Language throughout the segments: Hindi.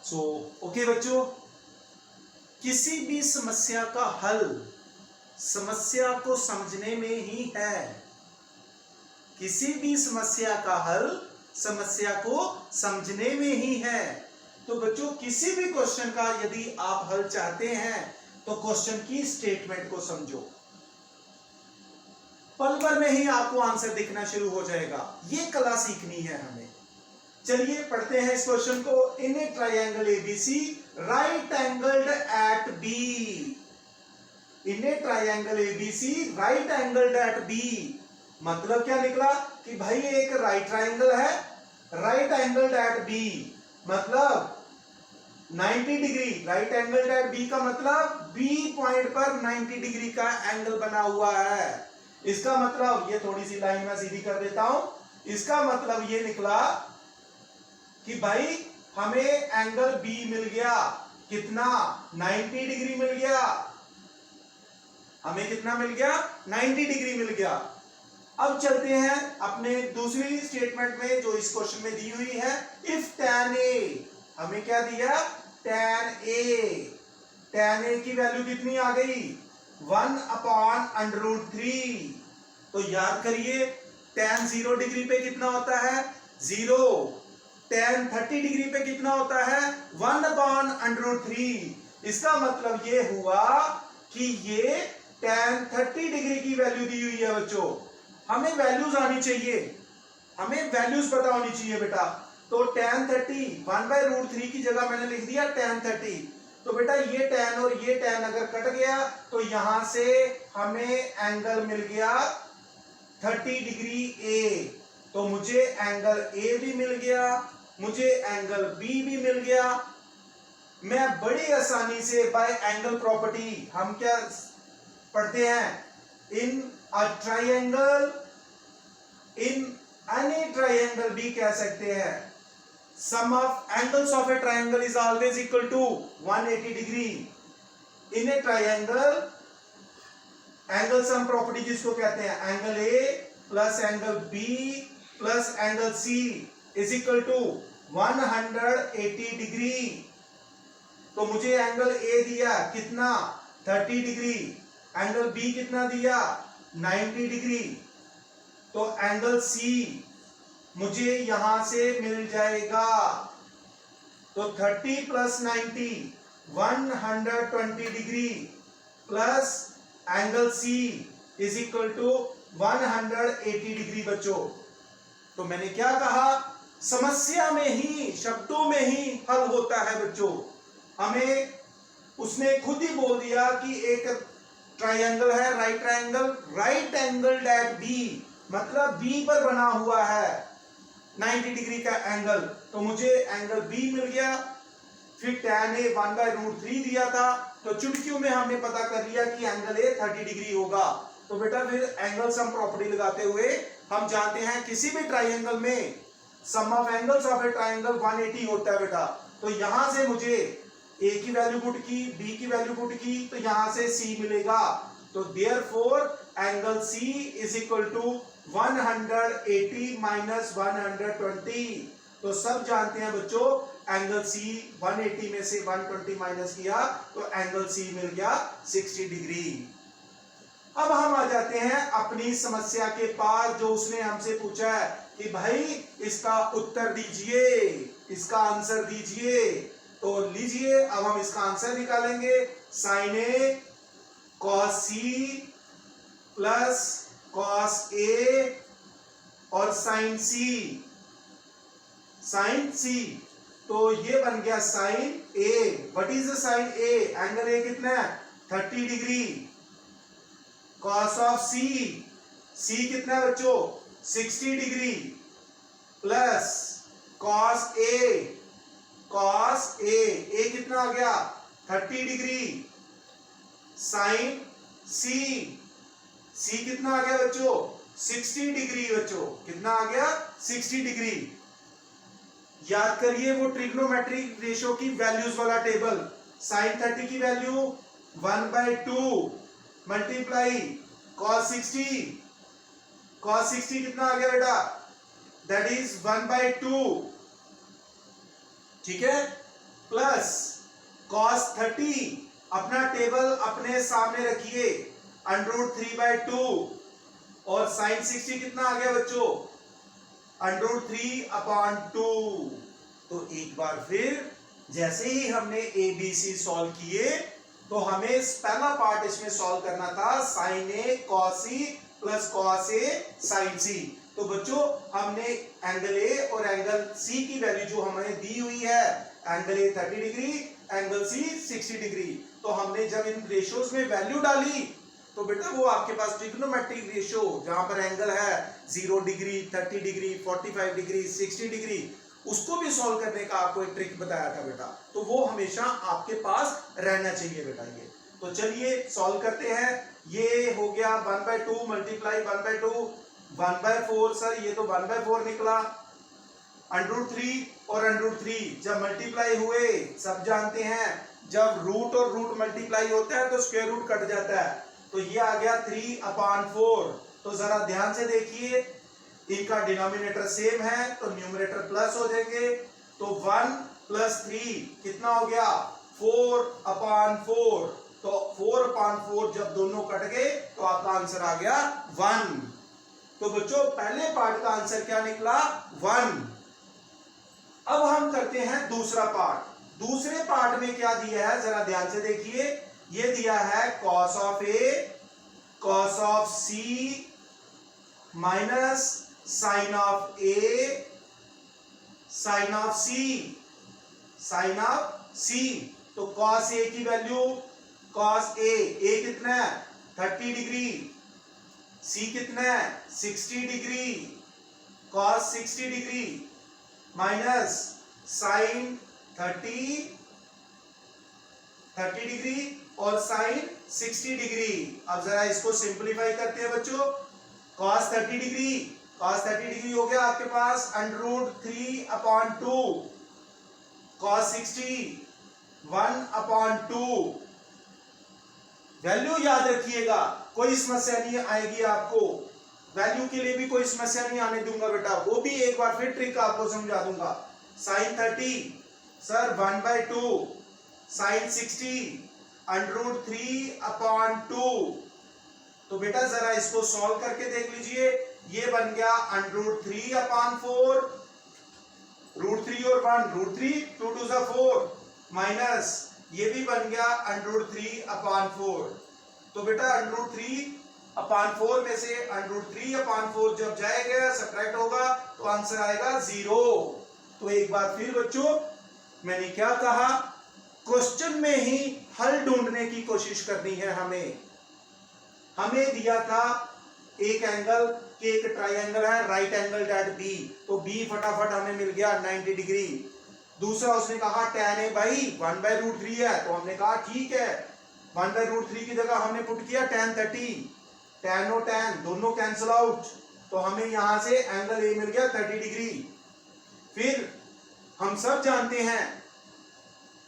ओके बच्चों, किसी भी समस्या का हल समस्या को समझने में ही है। किसी भी समस्या का हल समस्या को समझने में ही है। तो बच्चों, किसी भी क्वेश्चन का यदि आप हल चाहते हैं तो क्वेश्चन की स्टेटमेंट को समझो, पल भर में ही आपको आंसर दिखना शुरू हो जाएगा। ये कला सीखनी है हमें। चलिए पढ़ते हैं इस क्वेश्चन को। In a triangle ABC right angled at B. In a triangle ABC right angled at B मतलब क्या निकला कि भाई एक राइट ट्राइंगल है, राइट एंगल्ड एट बी मतलब 90 degree. Right angled at B का मतलब बी पॉइंट पर 90 डिग्री का एंगल बना हुआ है। इसका मतलब, ये थोड़ी सी लाइन में सीधी कर देता हूं, इसका मतलब ये निकला कि भाई हमें एंगल बी मिल गया। कितना? 90 डिग्री मिल गया। हमें कितना मिल गया? 90 डिग्री मिल गया। अब चलते हैं अपने दूसरी स्टेटमेंट में जो इस क्वेश्चन में दी हुई है। इफ tan a, हमें क्या दिया? tan a। tan a की वैल्यू कितनी आ गई? 1/√3। तो याद करिए, tan 0 डिग्री पे कितना होता है? 0। tan 30 डिग्री पे कितना होता है? 1/√3। इसका मतलब ये हुआ कि ये tan 30 डिग्री की वैल्यू दी हुई है बच्चों। हमें वैल्यूज आनी चाहिए, हमें वैल्यूज पता होनी चाहिए बेटा। तो tan 30 1/√3 की जगह मैंने लिख दिया tan 30। तो बेटा ये tan और ये tan अगर कट गया तो यहां से हमें एंगल मिल गया 30 डिग्री ए। तो मुझे एंगल ए भी मिल गया, मुझे एंगल बी भी मिल गया। मैं बड़ी आसानी से बाय एंगल प्रॉपर्टी, हम क्या पढ़ते हैं? In a triangle, in any triangle भी कह सकते हैं। Sum of angles of a triangle is always equal to 180 degree. In a triangle, angle sum property जिसको कहते हैं, angle A plus angle B plus angle C is equal to 180 degree. तो मुझे एंगल ए दिया कितना? 30 डिग्री। एंगल बी कितना दिया? 90 डिग्री। तो एंगल सी मुझे यहां से मिल जाएगा। तो 30 plus 90 120 degree plus angle C is equal to 180 degree बच्चों। तो मैंने क्या कहा? समस्या में ही, शब्दों में ही हल होता है बच्चों। हमें उसने खुद ही बोल दिया कि एक ट्राइंगल है, right triangle, right angled at B मतलब बी पर बना हुआ है 90 डिग्री का एंगल। तो मुझे एंगल बी मिल गया। फिर tan a 1/√3 दिया था, तो चुटकियों में हमने पता कर लिया कि एंगल a 30 डिग्री होगा। तो बेटा फिर एंगल सम प्रॉपर्टी लगाते हुए हम जानते हैं किसी भी ट्राइंगल में sum of angles of a triangle 180 होता है बेटा। तो यहां से मुझे a की वैल्यू पुट की, b की वैल्यू पुट की, तो यहां से c मिलेगा। तो therefore angle c is equal to 180 minus 120। तो सब जानते हैं बच्चों, एंगल C 180 में से 120 माइनस किया तो एंगल C मिल गया 60 डिग्री। अब हम आ जाते हैं अपनी समस्या के पास, जो उसने हमसे पूछा है कि भाई इसका उत्तर दीजिए, इसका आंसर दीजिए। तो लीजिए, अब हम इसका आंसर निकालेंगे। Sine a cos c plus cos a और साइन सी, साइन सी। तो ये बन गया sine a. What is the sine a? Angle a कितना है? 30 degree. Cos of c, c कितना है बच्चों? 60 degree plus cos a, cos a कितना आ गया? 30 डिग्री। साइन सी, सी कितना आ गया बच्चों? 60 डिग्री बच्चों। कितना आ गया? 60 डिग्री। याद करिए वो ट्रिग्नोमेट्रिक रेशियो की वैल्यूज वाला टेबल। साइन 30 की वैल्यू 1/2 मल्टीप्लाई कॉस 60। कॉस 60 कितना आ गया बेटा? That is 1/2। ठीक है। प्लस cos 30, अपना टेबल अपने सामने रखिए, √3/2 और sin 60 कितना आ गया बच्चों, √3/2। तो एक बार फिर जैसे ही हमने ABC सॉल्व किए तो हमें पहला पार्ट इसमें सॉल्व करना था sin A cos C plus cos A sin C। तो बच्चों हमने एंगल A और एंगल C की वैल्यू जो हमें दी हुई है, angle A 30 degree, angle C 60 degree, तो हमने जब इन रेशियोज में वैल्यू डाली तो बेटा वो आपके पास ट्रिग्नोमेट्रिक रेशियो जहां पर एंगल है 0 डिग्री, 30 डिग्री, 45 डिग्री, 60 डिग्री, उसको भी सॉल्व करने का आपको एक ट्रिक बताया था बेटा, तो वो हमेशा आपके पास रहना चाहिए बेटा। ये तो चलिए सॉल्व करते हैं। ये हो गया 1/2 मल्टीप्लाई 1/2 1/4, सर ये तो 1/4 निकला। √3 और √3 जब मल्टीप्लाई हुए, सब जानते हैं जब रूट और रूट मल्टीप्लाई होता है तो स्क्वायर रूट कट जाता है, तो ये आ गया 3/4। तो जरा ध्यान से देखिए, इनका डिनोमिनेटर सेम है तो न्यूमरेटर प्लस हो जाएंगे, तो 1 + 3 कितना हो गया 4/4। तो 4/4 जब दोनों कट गए तो आपका आंसर आ गया 1। तो बच्चों पहले पार्ट का आंसर क्या निकला 1। अब हम करते हैं दूसरा पार्ट। दूसरे पार्ट में क्या दिया है जरा ध्यान से देखिए, ये दिया है cos of A cos of C minus sin of A sin of C sin of C। तो cos A की वैल्यू cos A कितना है 30 डिग्री, C कितना है 60 degree, cos 60 degree minus sin 30 degree और sin 60 डिग्री। अब जरा इसको सिंपलीफाई करते हैं बच्चों, cos 30 डिग्री हो गया आपके पास √3/2, cos 60 1/2। वैल्यू याद रखिएगा, कोई समस्या नहीं आएगी आपको, वैल्यू के लिए भी कोई समस्या नहीं आने दूंगा बेटा, वो भी एक बार फिर ट्रिक आपको समझा दूंगा। sin 30 sir 1/2, sin 60 √3/2। तो बेटा जरा इसको सॉल्व करके देख लीजिए, ये बन गया √3/4, √3 और 1 √3, 2 2 4 माइनस ये भी बन गया √3/4। तो बेटा √3/4 में से √3/4 जब जाएगा सब्ट्रैक्ट होगा तो आंसर आएगा 0। तो एक बार फिर बच्चों मैंने क्या कहा, क्वेश्चन में ही हल ढूंढने की कोशिश करनी है। हमें दिया था एक एंगल के एक ट्राइंगल है राइट एंगल एट बी, तो बी फटाफट हमें मिल गया 90 डिग्री। दूसरा उसने कहा tan A भाई 1/√3 है, तो हमने कहा ठीक है, 1/√3 की जगह हमने पुट किया tan 30, tan और tan दोनों कैंसिल आउट, तो हमें यहां से एंगल A मिल गया 30 डिग्री। फिर हम सब जानते हैं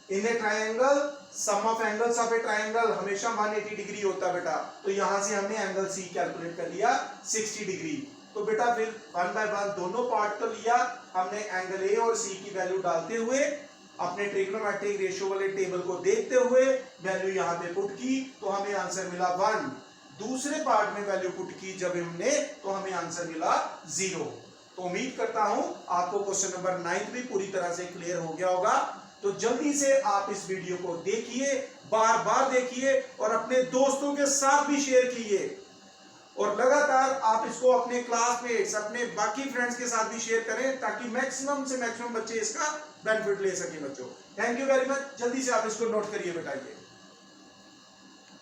in a triangle sum of angles of a triangle हमेशा 180 डिग्री होता है बेटा, तो यहां से हमने एंगल C कैलकुलेट कर लिया 60 डिग्री। तो बेटा फिर 1/1 दोनों पार्ट तो लिया हमने, एंगल A और C की वैल्यू डालते हुए अपने ट्रिग्नोमेट्रिक रेशियो वाले टेबल को देखते हुए वैल्यू यहां पे पुट की तो हमें आंसर मिला 1। दूसरे पार्ट में वैल्यू पुट की जब हमने तो हमें आंसर मिला 0। तो उम्मीद करता हूं आपको क्वेश्चन नंबर 9 भी पूरी तरह से क्लियर हो गया होगा। तो जल्दी से आप इस वीडियो को देखिए, बार बार देखिए और अपने दोस्तों के साथ भी शेयर कीजिए, और लगातार आप इसको अपने क्लासमेट्स अपने बाकी फ्रेंड्स के साथ भी शेयर करें ताकि मैक्सिमम से मैक्सिमम बच्चे इसका बेनिफिट ले सकें बच्चों। थैंक यू वेरी मच, जल्दी से आप इसको नोट करिए बेटा। ये